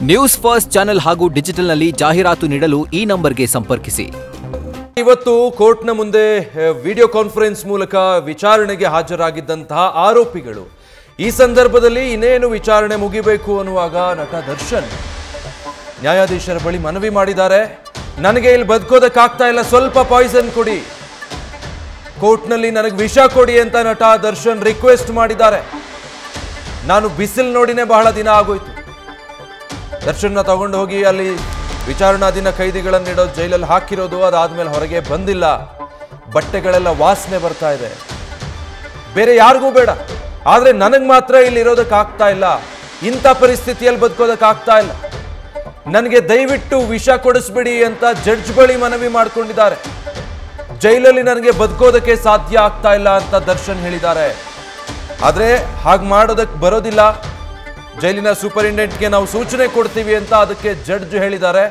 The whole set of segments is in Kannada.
ನ್ಯೂಸ್ ಫಸ್ಟ್ ಚಾನೆಲ್ ಹಾಗೂ ಡಿಜಿಟಲ್ನಲ್ಲಿ ಜಾಹೀರಾತು ನೀಡಲು ಈ ನಂಬರ್ಗೆ ಸಂಪರ್ಕಿಸಿ. ಇವತ್ತು ಕೋರ್ಟ್ನ ಮುಂದೆ ವಿಡಿಯೋ ಕಾನ್ಫರೆನ್ಸ್ ಮೂಲಕ ವಿಚಾರಣೆಗೆ ಹಾಜರಾಗಿದ್ದಂತಹ ಆರೋಪಿಗಳು ಈ ಸಂದರ್ಭದಲ್ಲಿ ಇನ್ನೇನು ವಿಚಾರಣೆ ಮುಗಿಬೇಕು ಅನ್ನುವಾಗ ನಟ ದರ್ಶನ್ ನ್ಯಾಯಾಧೀಶರ ಬಳಿ ಮನವಿ ಮಾಡಿದ್ದಾರೆ. ನನಗೆ ಇಲ್ಲಿ ಬದುಕೋದಕ್ಕಾಗ್ತಾ ಇಲ್ಲ, ಸ್ವಲ್ಪ ಪಾಯ್ಸನ್ ಕೊಡಿ, ಕೋರ್ಟ್ನಲ್ಲಿ ನನಗೆ ವಿಷ ಕೊಡಿ ಅಂತ ನಟ ದರ್ಶನ್ ರಿಕ್ವೆಸ್ಟ್ ಮಾಡಿದ್ದಾರೆ. ನಾನು ಬಿಸಿಲು ನೋಡಿನೇ ಬಹಳ ದಿನ ಆಗೋಯ್ತು. ದರ್ಶನ್ನ ತಗೊಂಡು ಹೋಗಿ ಅಲ್ಲಿ ವಿಚಾರಣಾಧೀನ ಕೈದಿಗಳನ್ನಿಡೋ ಜೈಲಲ್ಲಿ ಹಾಕಿರೋದು, ಅದಾದ್ಮೇಲೆ ಹೊರಗೆ ಬಂದಿಲ್ಲ. ಬಟ್ಟೆಗಳೆಲ್ಲ ವಾಸನೆ ಬರ್ತಾ ಇದೆ. ಬೇರೆ ಯಾರಿಗೂ ಬೇಡ, ಆದ್ರೆ ನನಗೆ ಮಾತ್ರ ಇಲ್ಲಿ ಇರೋದಕ್ಕಾಗ್ತಾ ಇಲ್ಲ. ಇಂಥ ಪರಿಸ್ಥಿತಿಯಲ್ಲಿ ಬದುಕೋದಕ್ಕಾಗ್ತಾ ಇಲ್ಲ. ನನಗೆ ದಯವಿಟ್ಟು ವಿಷ ಕೊಡಿಸ್ಬಿಡಿ ಅಂತ ಜಡ್ಜ್ ಬಳಿ ಮನವಿ ಮಾಡ್ಕೊಂಡಿದ್ದಾರೆ. ಜೈಲಲ್ಲಿ ನನಗೆ ಬದುಕೋದಕ್ಕೆ ಸಾಧ್ಯ ಆಗ್ತಾ ಇಲ್ಲ ಅಂತ ದರ್ಶನ್ ಹೇಳಿದ್ದಾರೆ. ಆದ್ರೆ ಹಾಗೆ ಮಾಡೋದಕ್ಕೆ ಬರೋದಿಲ್ಲ, ಜೈಲಿನ ಸೂಪರಿಂಟೆಂಡೆಂಟ್ಗೆ ನಾವು ಸೂಚನೆ ಕೊಡ್ತೀವಿ ಅಂತ ಅದಕ್ಕೆ ಜಡ್ಜ್ ಹೇಳಿದ್ದಾರೆ.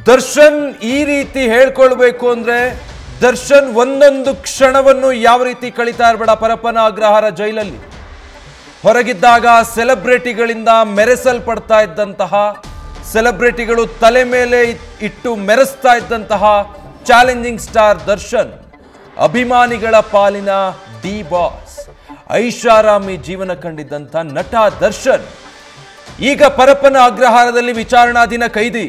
ದರ್ಶನ್ ಈ ರೀತಿ ಹೇಳ್ಕೊಳ್ಬೇಕು ಅಂದ್ರೆ ದರ್ಶನ್ ಒಂದೊಂದು ಕ್ಷಣವನ್ನು ಯಾವ ರೀತಿ ಕಳೀತಾ ಇರಬೇಡ. ಪರಪ್ಪನ ಅಗ್ರಹಾರ ಜೈಲಲ್ಲಿ ಹೊರಗಿದ್ದಾಗ ಸೆಲೆಬ್ರಿಟಿಗಳಿಂದ ಮೆರೆಸಲ್ಪಡ್ತಾ ಇದ್ದಂತಹ, ಸೆಲೆಬ್ರಿಟಿಗಳು ತಲೆ ಮೇಲೆ ಇಟ್ಟು ಮೆರೆಸ್ತಾ ಇದ್ದಂತಹ ಚಾಲೆಂಜಿಂಗ್ ಸ್ಟಾರ್ ದರ್ಶನ್, ಅಭಿಮಾನಿಗಳ ಪಾಲಿನ ಡಿ ಬಾಸ್, ಐಷಾರಾಮಿ ಜೀವನ ಕಂಡಿದ್ದಂಥ ನಟ ದರ್ಶನ್ ಈಗ ಪರಪ್ಪನ ಅಗ್ರಹಾರದಲ್ಲಿ ವಿಚಾರಣಾಧೀನ ಕೈದಿ.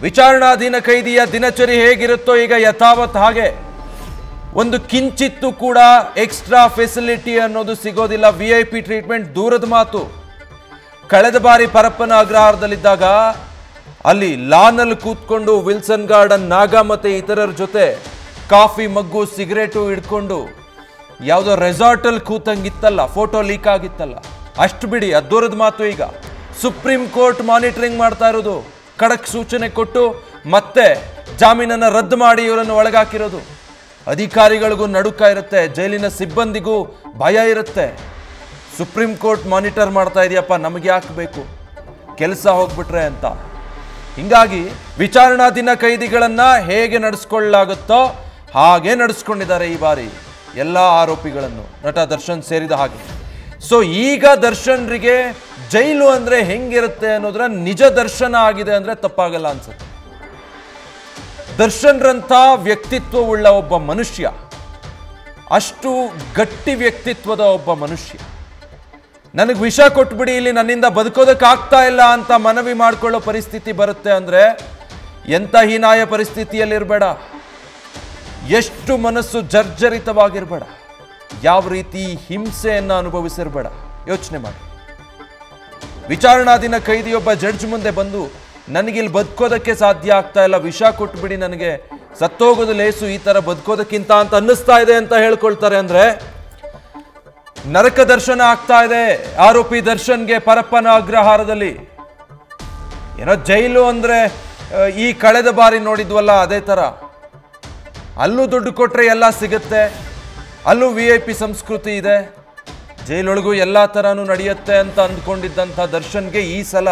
ವಿಚಾರಣಾಧೀನ ಕೈದಿಯ ದಿನಚರಿ ಹೇಗಿರುತ್ತೋ ಈಗ ಯಥಾವತ್ ಹಾಗೆ. ಒಂದು ಕಿಂಚಿತ್ತು ಕೂಡ ಎಕ್ಸ್ಟ್ರಾ ಫೆಸಿಲಿಟಿ ಅನ್ನೋದು ಸಿಗೋದಿಲ್ಲ. VIP ಟ್ರೀಟ್ಮೆಂಟ್ ದೂರದ ಮಾತು. ಕಳೆದ ಬಾರಿ ಪರಪ್ಪನ ಅಗ್ರಹಾರದಲ್ಲಿದ್ದಾಗ ಅಲ್ಲಿ ಲಾನಲ್ಲಿ ಕೂತ್ಕೊಂಡು ವಿಲ್ಸನ್ ಗಾರ್ಡನ್, ನಾಗಾ ಮತ್ತೆ ಇತರರ ಜೊತೆ ಕಾಫಿ ಮಗ್ಗು, ಸಿಗರೇಟು ಹಿಡ್ಕೊಂಡು ಯಾವುದೋ ರೆಸಾರ್ಟಲ್ಲಿ ಕೂತಂಗಿತ್ತಲ್ಲ, ಫೋಟೋ ಲೀಕ್ ಆಗಿತ್ತಲ್ಲ, ಅಷ್ಟು ಬಿಡಿ, ಅದು ದೂರದ ಮಾತು. ಈಗ ಸುಪ್ರೀಂ ಕೋರ್ಟ್ ಮಾನಿಟರಿಂಗ್ ಮಾಡ್ತಾ ಇರೋದು, ಖಡಕ್ ಸೂಚನೆ ಕೊಟ್ಟು ಮತ್ತೆ ಜಾಮೀನನ್ನು ರದ್ದು ಮಾಡಿ ಇವರನ್ನು ಒಳಗಾಕಿರೋದು. ಅಧಿಕಾರಿಗಳಿಗೂ ನಡುಕ ಇರುತ್ತೆ, ಜೈಲಿನ ಸಿಬ್ಬಂದಿಗೂ ಭಯ ಇರುತ್ತೆ. ಸುಪ್ರೀಂ ಕೋರ್ಟ್ ಮಾನಿಟರ್ ಮಾಡ್ತಾ ಇದೆಯಪ್ಪ, ನಮಗೆ ಯಾಕೆ ಬೇಕು, ಕೆಲಸ ಹೋಗ್ಬಿಟ್ರೆ ಅಂತ. ಹಿಂಗಾಗಿ ವಿಚಾರಣಾಧೀನ ಕೈದಿಗಳನ್ನ ಹೇಗೆ ನಡೆಸ್ಕೊಳ್ಳಲಾಗುತ್ತೋ ಹಾಗೆ ನಡೆಸ್ಕೊಂಡಿದ್ದಾರೆ ಈ ಬಾರಿ ಎಲ್ಲ ಆರೋಪಿಗಳನ್ನು, ನಟ ದರ್ಶನ್ ಸೇರಿದ ಹಾಗೆ. ಸೊ ಈಗ ದರ್ಶನ್ರಿಗೆ ಜೈಲು ಅಂದ್ರೆ ಹೆಂಗಿರುತ್ತೆ ಅನ್ನೋದ್ರ ನಿಜ ದರ್ಶನ ಆಗಿದೆ ಅಂದ್ರೆ ತಪ್ಪಾಗಲ್ಲ ಅನ್ಸುತ್ತೆ. ದರ್ಶನ್ರಂಥ ವ್ಯಕ್ತಿತ್ವವುಳ್ಳ ಒಬ್ಬ ಮನುಷ್ಯ, ಅಷ್ಟು ಗಟ್ಟಿ ವ್ಯಕ್ತಿತ್ವದ ಒಬ್ಬ ಮನುಷ್ಯ, ನನಗೆ ವಿಷ ಕೊಟ್ಬಿಡಿ, ಇಲ್ಲಿ ನನ್ನಿಂದ ಬದುಕೋದಕ್ಕಾಗ್ತಾ ಇಲ್ಲ ಅಂತ ಮನವಿ ಮಾಡ್ಕೊಳ್ಳೋ ಪರಿಸ್ಥಿತಿ ಬರುತ್ತೆ ಅಂದ್ರೆ ಎಂಥ ಹೀನಾಯ ಪರಿಸ್ಥಿತಿಯಲ್ಲಿರಬೇಡ, ಎಷ್ಟು ಮನಸ್ಸು ಜರ್ಜರಿತವಾಗಿರಬೇಡ, ಯಾವ ರೀತಿ ಹಿಂಸೆಯನ್ನು ಅನುಭವಿಸಿರಬೇಡ, ಯೋಚನೆ ಮಾಡಿ. ವಿಚಾರಣಾಧೀನ ಕೈದಿಯೊಬ್ಬ ಜಡ್ಜ್ ಮುಂದೆ ಬಂದು ನನಗಿಲ್ಲಿ ಬದುಕೋದಕ್ಕೆ ಸಾಧ್ಯ ಆಗ್ತಾ ಇಲ್ಲ, ವಿಷ ಕೊಟ್ಬಿಡಿ, ನನಗೆ ಸತ್ತೋಗೋದು ಲೇಸು, ಈ ಥರ ಬದುಕೋದಕ್ಕಿಂತ ಅಂತ ಅನ್ನಿಸ್ತಾ ಇದೆ ಅಂತ ಹೇಳ್ಕೊಳ್ತಾರೆ ಅಂದ್ರೆ ನರಕ ದರ್ಶನ ಆಗ್ತಾ ಇದೆ ಆರೋಪಿ ದರ್ಶನ್ಗೆ ಪರಪ್ಪನ ಅಗ್ರಹಾರದಲ್ಲಿ. ಏನೋ ಜೈಲು ಅಂದ್ರೆ ಈ ಕಳೆದ ಬಾರಿ ನೋಡಿದ್ವಲ್ಲ ಅದೇ ಥರ, ಅಲ್ಲೂ ದುಡ್ಡು ಕೊಟ್ಟರೆ ಎಲ್ಲ ಸಿಗುತ್ತೆ, ಅಲ್ಲೂ VIP ಸಂಸ್ಕೃತಿ ಇದೆ, ಜೈಲೊಳಗೂ ಎಲ್ಲ ಥರನೂ ನಡೆಯುತ್ತೆ ಅಂತ ಅಂದ್ಕೊಂಡಿದ್ದಂಥ ದರ್ಶನ್ಗೆ ಈ ಸಲ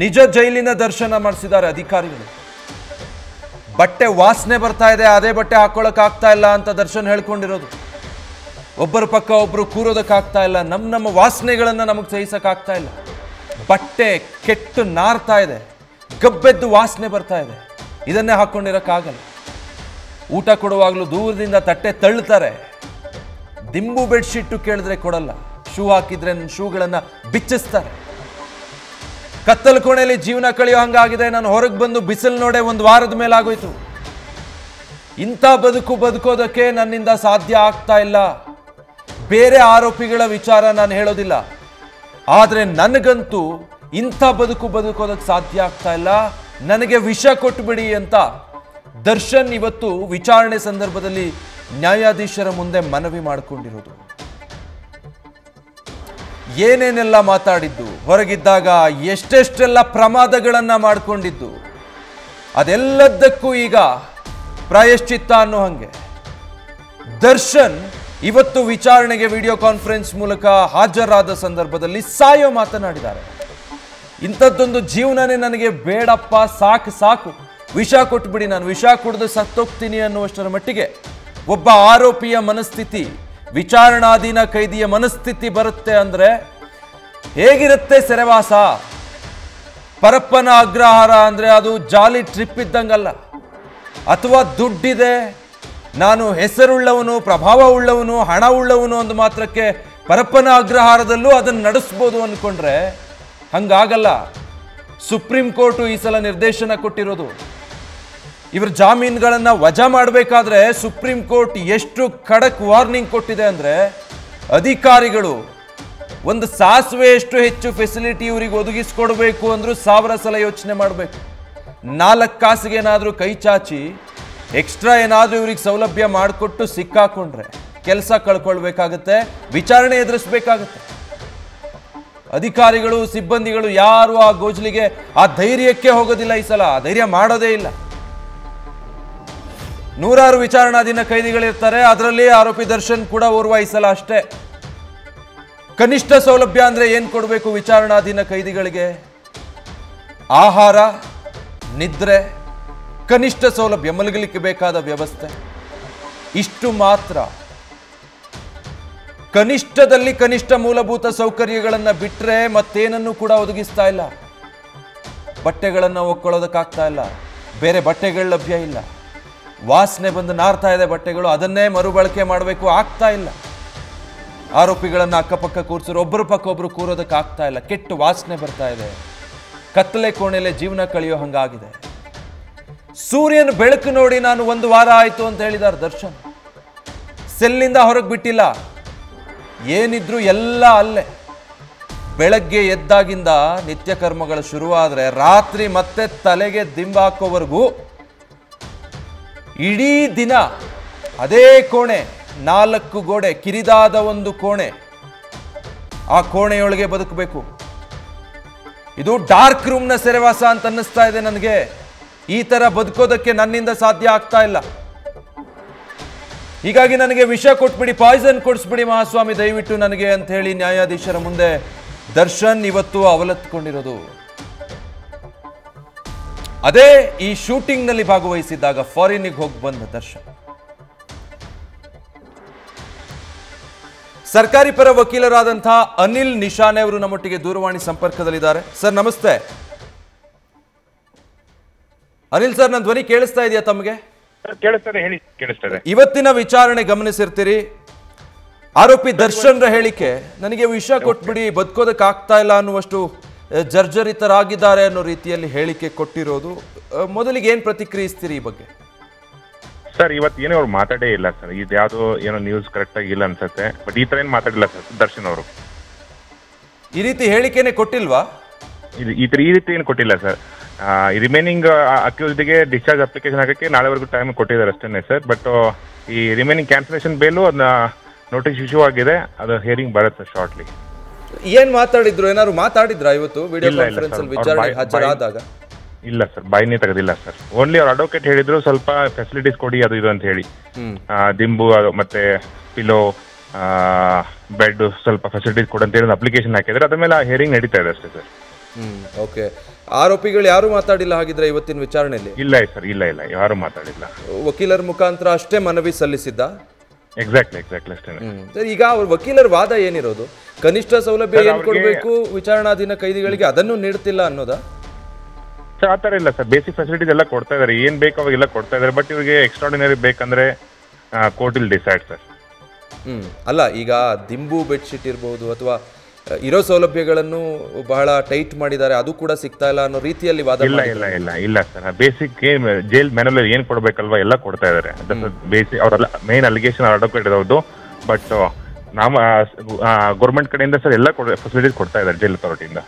ನಿಜ ಜೈಲಿನ ದರ್ಶನ ಮಾಡಿಸಿದ್ದಾರೆ ಅಧಿಕಾರಿಗಳು. ಬಟ್ಟೆ ವಾಸನೆ ಬರ್ತಾ ಇದೆ, ಅದೇ ಬಟ್ಟೆ ಹಾಕೊಳ್ಳೋಕ್ಕಾಗ್ತಾ ಇಲ್ಲ ಅಂತ ದರ್ಶನ್ ಹೇಳ್ಕೊಂಡಿರೋದು. ಒಬ್ಬರ ಪಕ್ಕ ಒಬ್ಬರು ಕೂರೋದಕ್ಕಾಗ್ತಾ ಇಲ್ಲ, ನಮ್ಮ ವಾಸನೆಗಳನ್ನು ನಮಗೆ ಸಹಿಸೋಕ್ಕಾಗ್ತಾ ಇಲ್ಲ. ಬಟ್ಟೆ ಕೆಟ್ಟು ನಾರ್ತಾ ಇದೆ, ಗಬ್ಬೆದ್ದು ವಾಸನೆ ಬರ್ತಾ ಇದೆ, ಇದನ್ನೇ ಹಾಕ್ಕೊಂಡಿರೋಕ್ಕಾಗಲ್ಲ. ಊಟ ಕೊಡುವಾಗಲೂ ದೂರದಿಂದ ತಟ್ಟೆ ತಳ್ಳುತ್ತಾರೆ. ದಿಂಬು ಬೆಡ್ಶೀಟು ಕೇಳಿದ್ರೆ ಕೊಡಲ್ಲ, ಶೂ ಹಾಕಿದ್ರೆ ಶೂಗಳನ್ನು ಬಿಚ್ಚಿಸ್ತಾರೆ. ಕತ್ತಲು ಕೋಣೆಯಲ್ಲಿ ಜೀವನ ಕಳೆಯೋ ಹಂಗಾಗಿದೆ. ನಾನು ಹೊರಗೆ ಬಂದು ಬಿಸಿಲು ನೋಡೆ ಒಂದು ವಾರದ ಮೇಲೆ ಆಗೋಯ್ತು. ಇಂಥ ಬದುಕೋದಕ್ಕೆ ನನ್ನಿಂದ ಸಾಧ್ಯ ಆಗ್ತಾ ಇಲ್ಲ. ಬೇರೆ ಆರೋಪಿಗಳ ವಿಚಾರ ನಾನು ಹೇಳೋದಿಲ್ಲ, ಆದರೆ ನನಗಂತೂ ಇಂಥ ಬದುಕೋದಕ್ಕೆ ಸಾಧ್ಯ ಆಗ್ತಾ ಇಲ್ಲ, ನನಗೆ ವಿಷ ಕೊಟ್ಟುಬಿಡಿ ಅಂತ ದರ್ಶನ್ ಇವತ್ತು ವಿಚಾರಣೆ ಸಂದರ್ಭದಲ್ಲಿ ನ್ಯಾಯಾಧೀಶರ ಮುಂದೆ ಮನವಿ ಮಾಡಿಕೊಂಡಿರೋದು. ಏನೇನೆಲ್ಲ ಮಾತಾಡಿದ್ದು, ಹೊರಗಿದ್ದಾಗ ಎಷ್ಟೆಷ್ಟೆಲ್ಲ ಪ್ರಮಾದಗಳನ್ನ ಮಾಡಿಕೊಂಡಿದ್ದು, ಅದೆಲ್ಲದಕ್ಕೂ ಈಗ ಪ್ರಾಯಶ್ಚಿತ್ತ ಅನ್ನೋ ಹಂಗೆ ದರ್ಶನ್ ಇವತ್ತು ವಿಚಾರಣೆಗೆ ವಿಡಿಯೋ ಕಾನ್ಫರೆನ್ಸ್ ಮೂಲಕ ಹಾಜರಾದ ಸಂದರ್ಭದಲ್ಲಿ ಸಾಯೋ ಮಾತನಾಡಿದ್ದಾರೆ. ಇಂಥದ್ದೊಂದು ಜೀವನನೇ ನನಗೆ ಬೇಡಪ್ಪ, ಸಾಕು, ವಿಷ ಕೊಟ್ಬಿಡಿ, ನಾನು ವಿಷ ಕುಡಿದು ಸತ್ತೋಗ್ತೀನಿ ಅನ್ನುವಷ್ಟರ ಮಟ್ಟಿಗೆ ಒಬ್ಬ ಆರೋಪಿಯ ಮನಸ್ಥಿತಿ, ವಿಚಾರಣಾಧೀನ ಕೈದಿಯ ಮನಸ್ಥಿತಿ ಬರುತ್ತೆ ಅಂದ್ರೆ ಹೇಗಿರುತ್ತೆ ಸೆರೆವಾಸ? ಪರಪ್ಪನ ಅಗ್ರಹಾರ ಅಂದರೆ ಅದು ಜಾಲಿ ಟ್ರಿಪ್ ಇದ್ದಂಗಲ್ಲ. ಅಥವಾ ದುಡ್ಡಿದೆ, ನಾನು ಹೆಸರುಳ್ಳವನು, ಪ್ರಭಾವ ಉಳ್ಳವನು, ಹಣ ಉಳ್ಳವನು ಒಂದು ಮಾತ್ರಕ್ಕೆ ಪರಪ್ಪನ ಅಗ್ರಹಾರದಲ್ಲೂ ಅದನ್ನು ನಡೆಸ್ಬೋದು ಅಂದ್ಕೊಂಡ್ರೆ ಹಂಗಾಗಲ್ಲ. ಸುಪ್ರೀಂ ಕೋರ್ಟು ಈ ಸಲ ನಿರ್ದೇಶನ ಕೊಟ್ಟಿರೋದು. ಇವ್ರ ಜಾಮೀನುಗಳನ್ನು ವಜಾ ಮಾಡಬೇಕಾದ್ರೆ ಸುಪ್ರೀಂ ಕೋರ್ಟ್ ಎಷ್ಟು ಖಡಕ್ ವಾರ್ನಿಂಗ್ ಕೊಟ್ಟಿದೆ ಅಂದರೆ, ಅಧಿಕಾರಿಗಳು ಒಂದು ಸಾಸಿವೆಯಷ್ಟು ಹೆಚ್ಚು ಫೆಸಿಲಿಟಿ ಇವರಿಗೆ ಒದಗಿಸ್ಕೊಡ್ಬೇಕು ಅಂದರೂ 1000 ಸಲ ಯೋಚನೆ ಮಾಡಬೇಕು. 4 ಕಾಸಿಗೇನಾದರೂ ಕೈ ಚಾಚಿ ಎಕ್ಸ್ಟ್ರಾ ಏನಾದರೂ ಇವ್ರಿಗೆ ಸೌಲಭ್ಯ ಮಾಡಿಕೊಟ್ಟು ಸಿಕ್ಕಾಕೊಂಡ್ರೆ ಕೆಲಸ ಕಳ್ಕೊಳ್ಬೇಕಾಗತ್ತೆ, ವಿಚಾರಣೆ ಎದುರಿಸ್ಬೇಕಾಗತ್ತೆ. ಅಧಿಕಾರಿಗಳು, ಸಿಬ್ಬಂದಿಗಳು ಯಾರು ಆ ಗೋಜಲಿಗೆ, ಆ ಧೈರ್ಯಕ್ಕೆ ಹೋಗೋದಿಲ್ಲ. ಈ ಸಲ ಆ ಧೈರ್ಯ ಮಾಡೋದೇ ಇಲ್ಲ. 100 ವಿಚಾರಣಾಧೀನ ಕೈದಿಗಳಿರ್ತಾರೆ, ಅದರಲ್ಲಿ ಆರೋಪಿ ದರ್ಶನ್ ಕೂಡ ಓರ್ವ ಈ ಸಲ ಅಷ್ಟೇ. ಕನಿಷ್ಠ ಸೌಲಭ್ಯ ಅಂದರೆ ಏನು ಕೊಡಬೇಕು ವಿಚಾರಣಾಧೀನ ಕೈದಿಗಳಿಗೆ? ಆಹಾರ, ನಿದ್ರೆ, ಕನಿಷ್ಠ ಸೌಲಭ್ಯ, ಮಲಗಲಿಕ್ಕೆ ಬೇಕಾದ ವ್ಯವಸ್ಥೆ, ಇಷ್ಟು ಮಾತ್ರ. ಕನಿಷ್ಠದಲ್ಲಿ ಕನಿಷ್ಠ ಮೂಲಭೂತ ಸೌಕರ್ಯಗಳನ್ನು ಬಿಟ್ಟರೆ ಮತ್ತೇನನ್ನು ಕೂಡ ಒದಗಿಸ್ತಾ ಇಲ್ಲ. ಬಟ್ಟೆಗಳನ್ನು ಒಕ್ಕೊಳ್ಳೋದಕ್ಕಾಗ್ತಾ ಇಲ್ಲ, ಬೇರೆ ಬಟ್ಟೆಗಳು ಲಭ್ಯ ಇಲ್ಲ. ವಾಸನೆ ಬಂದು ನಾರ್ತಾ ಇದೆ ಬಟ್ಟೆಗಳು, ಅದನ್ನೇ ಮರುಬಳಕೆ ಮಾಡಬೇಕು, ಆಗ್ತಾ ಇಲ್ಲ. ಆರೋಪಿಗಳನ್ನು ಅಕ್ಕಪಕ್ಕ ಕೂರಿಸಿದ್ರು, ಒಬ್ಬರು ಪಕ್ಕ ಒಬ್ಬರು ಕೂರೋದಕ್ಕೆ ಆಗ್ತಾ ಇಲ್ಲ. ಕೆಟ್ಟು ವಾಸನೆ ಬರ್ತಾ ಇದೆ. ಕತ್ತಲೆ ಕೋಣೆಲೆ ಜೀವನ ಕಳೆಯೋ ಹಂಗಾಗಿದೆ. ಸೂರ್ಯನ ಬೆಳಕು ನೋಡಿ ನಾನು 1 ವಾರ ಆಯಿತು ಅಂತ ಹೇಳಿದ್ದಾರೆ ದರ್ಶನ್. ಸೆಲ್ಲಿಂದ ಹೊರಗೆ ಬಿಟ್ಟಿಲ್ಲ, ಏನಿದ್ರು ಎಲ್ಲ ಅಲ್ಲೇ. ಬೆಳಗ್ಗೆ ಎದ್ದಾಗಿಂದ ನಿತ್ಯ ಕರ್ಮಗಳು ಶುರುವಾದರೆ ರಾತ್ರಿ ಮತ್ತೆ ತಲೆಗೆ ದಿಂಬ ಹಾಕೋವರೆಗೂ ಇಡೀ ದಿನ ಅದೇ ಕೋಣೆ, 4 ಗೋಡೆ, ಕಿರಿದಾದ ಒಂದು ಕೋಣೆ, ಆ ಕೋಣೆಯೊಳಗೆ ಬದುಕಬೇಕು. ಇದು ಡಾರ್ಕ್ ರೂಮ್ನ ಸೆರೆವಾಸ ಅಂತ ಅನ್ನಿಸ್ತಾ ಇದೆ ನನಗೆ. ಈ ತರ ಬದುಕೋದಕ್ಕೆ ನನ್ನಿಂದ ಸಾಧ್ಯ ಆಗ್ತಾ ಇಲ್ಲ. ಹೀಗಾಗಿ ನನಗೆ ವಿಷ ಕೊಟ್ಬಿಡಿ, ಪಾಯ್ಸನ್ ಕೊಡಿಸ್ಬಿಡಿ ಮಹಾಸ್ವಾಮಿ ದಯವಿಟ್ಟು ನನಗೆ ಅಂತ ಹೇಳಿ ನ್ಯಾಯಾಧೀಶರ ಮುಂದೆ ದರ್ಶನ್ ಇವತ್ತು ಅವಲತ್ತುಕೊಂಡಿರೋದು. ಅದೇ ಈ ಶೂಟಿಂಗ್ ನಲ್ಲಿ ಭಾಗವಹಿಸಿದ್ದಾಗ ಫಾರಿನ್ಗೆ ಹೋಗಿ ಬಂದ ದರ್ಶನ್. ಸರ್ಕಾರಿ ಪರ ವಕೀಲರಾದಂತಹ ಅನಿಲ್ ನಿಶಾನೆ ಅವರು ನಮ್ಮೊಟ್ಟಿಗೆ ದೂರವಾಣಿ ಸಂಪರ್ಕದಲ್ಲಿದ್ದಾರೆ. ಸರ್ ನಮಸ್ತೆ. ಅನಿಲ್ ಸರ್, ನನ್ನ ಧ್ವನಿ ಕೇಳಿಸ್ತಾ ಇದೆಯಾ ತಮಗೆ? ಕೇಳಿಸ್ತದೆ, ಹೇಳಿ. ಕೇಳಿಸ್ತದೆ. ಇವತ್ತಿನ ವಿಚಾರಣೆ ಗಮನಿಸಿರ್ತೀರಿ. ಆರೋಪಿ ದರ್ಶನ್ರ ಹೇಳಿಕೆ, ನನಗೆ ವಿಷ ಕೊಟ್ಬಿಡಿ, ಬದುಕೋದಕ್ಕೆ ಆಗ್ತಾ ಇಲ್ಲ ಅನ್ನುವಷ್ಟು ಜರ್ಜರಿತರಾಗಿದ್ದಾರೆ ಅನ್ನೋ ರೀತಿಯಲ್ಲಿ ಹೇಳಿಕೆ ಕೊಟ್ಟಿರೋದು. ಮೊದಲಿಗೆ ಏನ್ ಪ್ರತಿಕ್ರಿಯಿಸ್ತೀರಿ ಈ ಬಗ್ಗೆ? ಸರ್, ಇವತ್ತು ಏನೋ ಅವ್ರು ಮಾತಾಡೇ ಇಲ್ಲ ಸರ್. ಇದು ಯಾವ್ದು ಏನೋ ನ್ಯೂಸ್ ಕರೆಕ್ಟ್ ಆಗಿ ಇಲ್ಲ ಅನ್ಸುತ್ತೆ. ಬಟ್ ಈ ತರ ಏನ್ ಮಾತಾಡಿಲ್ಲ ಸರ್ ದರ್ಶನ್ ಅವರು. ಈ ರೀತಿ ಹೇಳಿಕೆನೆ ಕೊಟ್ಟಿಲ್ವಾ? ಈ ರೀತಿ ಏನು ಕೊಟ್ಟಿಲ್ಲ ಸರ್. ರಿಮೈನಿಂಗ್ ಅಕ್ಯೂಸ್ಡ್ಗೆ ಡಿಸ್ಚಾರ್ಜ್ ಅಪ್ಲಿಕೇಶನ್ ಹಾಕಕ್ಕೆ ನಾಳೆವರೆಗೂ ಟೈಮ್ ಕೊಟ್ಟಿದ್ದಾರೆ ಅಷ್ಟೇ ಸರ್. ಬಟ್ ಈ ರಿಮೈನಿಂಗ್ ಕ್ಯಾನ್ಸಲೇಷನ್ ಬೇಲು ಅದನ್ನ ನೋಟಿಸ್ ಇಶ್ಯೂ ಆಗಿದೆ, ಅದು ಹಿಯರಿಂಗ್ ಬರುತ್ತೆ ಶಾರ್ಟ್ಲಿ. ಏನ್ ಮಾತಾಡಿದ್ರು? ಏನಾದ್ರು ಮಾತಾಡಿದ್ರಾ ಇವತ್ತು ವಿಡಿಯೋ ಕಾನ್ಫರೆನ್ಸ್ ಅಲ್ಲಿ ವಿಚಾರಣೆ ಹಾಜರಾದಾಗ? ಇಲ್ಲ ಸರ್, ಬಾಯಿನೇ ತೆಗೆದಿಲ್ಲ ಸರ್. ಓನ್ಲಿ ಅವ್ರ ಅಡ್ವೊಕೇಟ್ ಹೇಳಿದ್ರು ಸ್ವಲ್ಪ ಫೆಸಿಲಿಟೀಸ್ ಕೊಡಿ ಅದು ಇದು ಅಂತ ಹೇಳಿ. ದಿಂಬು ಮತ್ತೆ ಪಿಲೋ, ಬೆಡ್ ಸ್ವಲ್ಪ ಫೆಸಿಲಿಟೀಸ್ ಕೊಡು ಅಂತ ಹೇಳಿ ಅಪ್ಲಿಕೇಶನ್ ಹಾಕಿದ್ರೆ ಅದ್ರ ಮೇಲೆ ಹಿಯರಿಂಗ್ ನಡೀತಾ ಇದೆ ಅಷ್ಟೇ ಸರ್. ಓಕೆ. ಆರೋಪಿಗಳು ಯಾರು ಮಾತಾಡಿಲ್ಲ ಹಾಗಿದ್ರೆ ಇವತ್ತಿನ ವಿಚಾರಣೆಯಲ್ಲಿ? ಇಲ್ಲ ಸರ್, ಇಲ್ಲ ಯಾರು ಮಾತಾಡಿಲ್ಲ. ವಕೀಲರ ಮುಖಾಂತರ ಅಷ್ಟೇ ಮನವಿ ಸಲ್ಲಿಸಿದ್ದ? ಎಕ್ಸಾಕ್ಟ್ಲಿ ಅಷ್ಟೇ. ಈಗ ಅವ್ರ ವಕೀಲರ ವಾದ ಏನಿರೋದು? ಕನಿಷ್ಠ ಸೌಲಭ್ಯ ಏನ್ ಕೊಡ್ಬೇಕು ವಿಚಾರಣಾಧೀನ ಕೈದಿಗಳಿಗೆ, ಅದನ್ನು ನೀಡ್ತಿಲ್ಲ ಅನ್ನೋದಾ? ಸರ್, ಆತರ ಇಲ್ಲ ಸರ್. ಬೇಸಿಕ್ ಫೆಸಿಲಿಟೀಸ್ ಎಲ್ಲ ಕೊಡ್ತಾ ಇದಾರೆ, ಏನ್ ಬೇಕು ಅವಾಗೆಲ್ಲ ಕೊಡ್ತಾ ಇದಾರೆ. ಬಟ್ ಇವ್ರಿಗೆ ಎಕ್ಸ್ಟ್ರಾರ್ಡಿನರಿ ಬೇಕಂದ್ರೆ ಕೋರ್ಟ್ ವಿಲ್ ಡಿಸೈಡ್ ಸರ್. ಅಲ್ಲ, ಈಗ ದಿಂಬು ಬೆಡ್ಶೀಟ್ ಇರ್ಬೋದು ಅಥವಾ ಇರೋ ಸೌಲಭ್ಯಗಳನ್ನು ಬಹಳ ಟೈಟ್ ಮಾಡಿದ್ದಾರೆ, ಅದು ಕೂಡ ಸಿಗ್ತಾ ಇಲ್ಲ ಅನ್ನೋ ರೀತಿಯಲ್ಲಿ ವಾದ. ಇಲ್ಲ ಸರ್. ಬೇಸಿಕ್ ಜೈಲ್ ಮ್ಯಾನುವಲ್ ಏನ್ ಕೊಡ್ಬೇಕಲ್ವಾ ಎಲ್ಲ ಕೊಡ್ತಾ ಇದಾರೆ. ಬೇಸಿಕ್ ಅವರೆಲ್ಲ ಮೇನ್ ಅಲಿಗೇಷನ್ ಅಡ್ವೊಕೇಟ್ ಇರೋದು. ಬಟ್ ನಮ್ಮ ಗೌರ್ಮೆಂಟ್ ಕಡೆಯಿಂದ ಸರ್ ಎಲ್ಲ ಫೆಸಿಲಿಟೀಸ್ ಕೊಡ್ತಾ ಇದ್ದಾರೆ ಜೈಲ್ ಅಥಾರಿಟಿಯಿಂದ.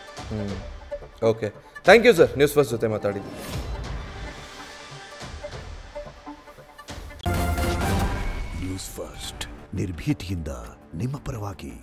Okay, thank you sir. News first ಜೊತೆ ಮಾತಾಡಿದ್ವಿ. ನ್ಯೂಸ್ ಫಸ್ಟ್ ನಿರ್ಭೀತಿಯಿಂದ ನಿಮ್ಮ ಪರವಾಗಿ.